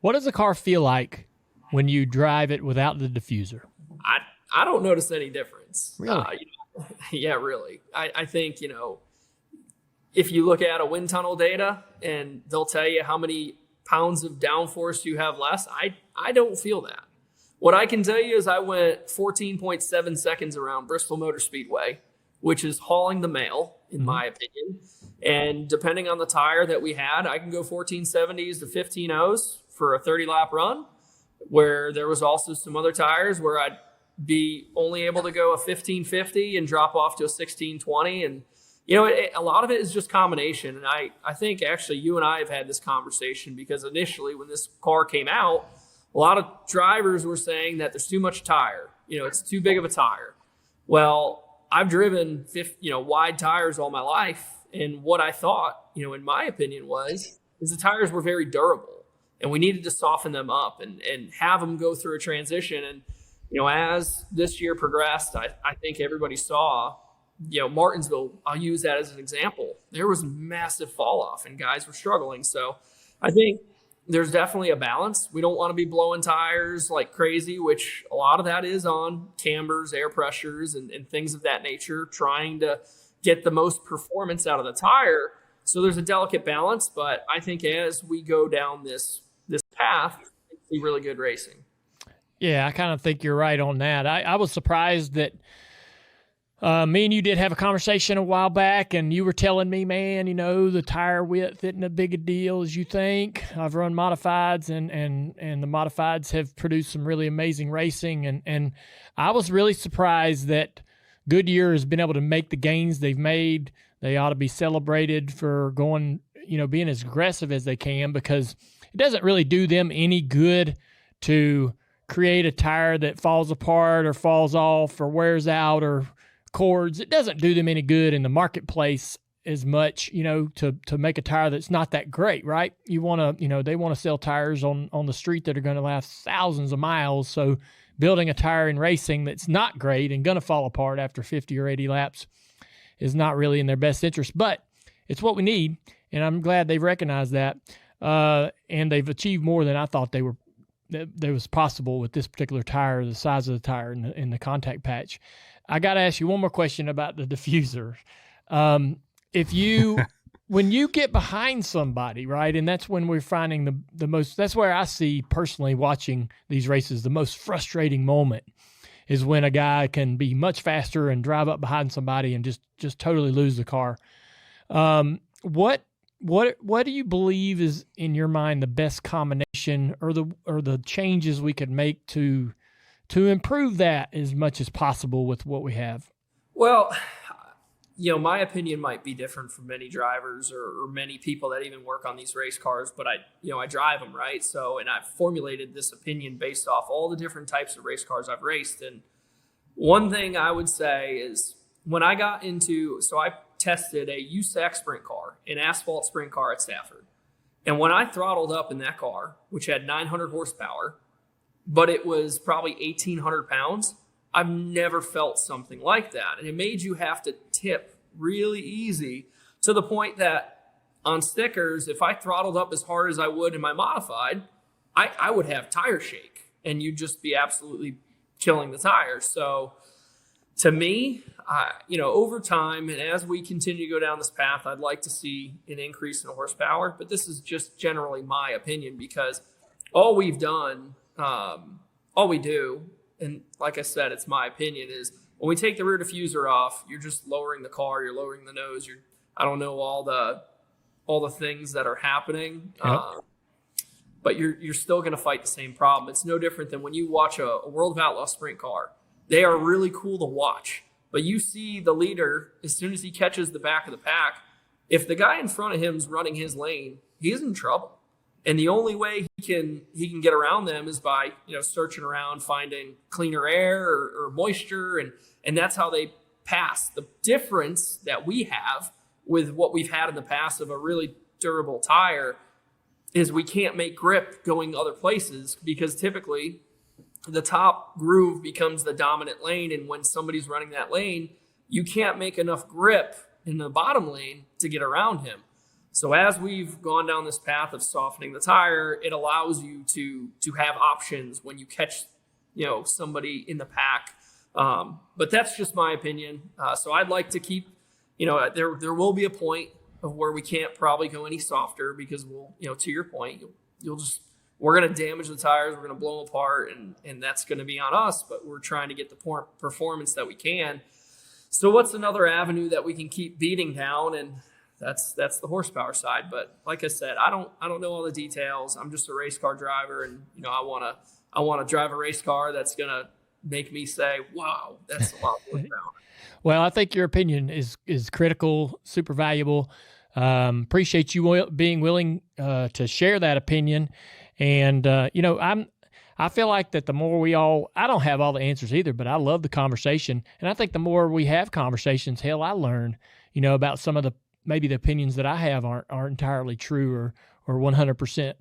What does the car feel like when you drive it without the diffuser? I don't notice any difference. Really? Yeah, really. I think, if you look at a wind tunnel data and they'll tell you how many pounds of downforce you have less, I don't feel that. What I can tell you is I went 14.7 seconds around Bristol Motor Speedway, which is hauling the mail, in my opinion. And depending on the tire that we had, I can go 1470s to 15.0s for a 30-lap run, where there was also some other tires where I'd be only able to go a 1550 and drop off to a 1620. And, a lot of it is just combination. And I think actually you and I have had this conversation because initially when this car came out, a lot of drivers were saying that there's too much tire. It's too big of a tire. Well, I've driven wide tires all my life. And what I thought, in my opinion is the tires were very durable and we needed to soften them up and have them go through a transition. And, as this year progressed, I think everybody saw, Martinsville, I'll use that as an example. There was massive fall off and guys were struggling. So I think there's definitely a balance. We don't want to be blowing tires like crazy, which a lot of that is on cambers, air pressures, and things of that nature, trying to get the most performance out of the tire. So there's a delicate balance, but I think as we go down this path, it's be really good racing. Yeah, I kind of think you're right on that. I was surprised that me and you did have a conversation a while back, and you were telling me, man, the tire width isn't as big a deal as you think. I've run modifieds, and the modifieds have produced some really amazing racing, and I was really surprised that Goodyear has been able to make the gains they've made. They ought to be celebrated for going, being as aggressive as they can, because it doesn't really do them any good to create a tire that falls apart or falls off or wears out or cords. It doesn't do them any good in the marketplace as much, to make a tire that's not that great, right? You want to, they want to sell tires on the street that are going to last thousands of miles. So building a tire in racing that's not great and going to fall apart after 50 or 80 laps is not really in their best interest, but it's what we need. And I'm glad they've recognized that. And they've achieved more than I thought that was possible with this particular tire, the size of the tire and the contact patch. I got to ask you one more question about the diffuser. When you get behind somebody, right, and that's when we're finding the most, that's where I see personally watching these races, the most frustrating moment is when a guy can be much faster and drive up behind somebody and just totally lose the car. What do you believe is in your mind the best combination or the changes we could make to improve that as much as possible with what we have? Well, my opinion might be different from many drivers or many people that even work on these race cars, but I drive them, right? So, and I've formulated this opinion based off all the different types of race cars I've raced. And one thing I would say is when I got so I tested a USAC sprint car, an asphalt sprint car at Stafford. And when I throttled up in that car, which had 900 horsepower, but it was probably 1,800 pounds, I've never felt something like that. And it made you have to tip really easy to the point that on stickers, if I throttled up as hard as I would in my modified, I would have tire shake and you'd just be absolutely killing the tires. So to me, over time, and as we continue to go down this path, I'd like to see an increase in horsepower. But this is just generally my opinion because all we do, and like I said, it's my opinion, is when we take the rear diffuser off, you're just lowering the car, you're lowering the nose, I don't know all the things that are happening, Yep. But you're still going to fight the same problem. It's no different than when you watch a World of Outlaw sprint car. They are really cool to watch, but you see the leader, as soon as he catches the back of the pack, if the guy in front of him is running his lane, he's in trouble. And the only way he can get around them is by, searching around, finding cleaner air or moisture. And that's how they pass. The difference that we have with what we've had in the past of a really durable tire is we can't make grip going other places because typically the top groove becomes the dominant lane. And when somebody's running that lane, you can't make enough grip in the bottom lane to get around him. So as we've gone down this path of softening the tire, it allows you to have options when you catch, somebody in the pack. But that's just my opinion. So I'd like to keep, there will be a point of where we can't probably go any softer because we'll, to your point, we're going to damage the tires. We're going to blow them apart and that's going to be on us, but we're trying to get the performance that we can. So what's another avenue that we can keep beating down? And that's the horsepower side. But like I said, I don't know all the details. I'm just a race car driver, and I want to drive a race car that's gonna make me say, "Wow, that's a lot of horsepower." Well, I think your opinion is critical, super valuable. Appreciate you being willing to share that opinion. And I feel like that the more I don't have all the answers either, but I love the conversation. And I think the more we have conversations, hell, I learn, about some of maybe the opinions that I have aren't entirely true or 100%.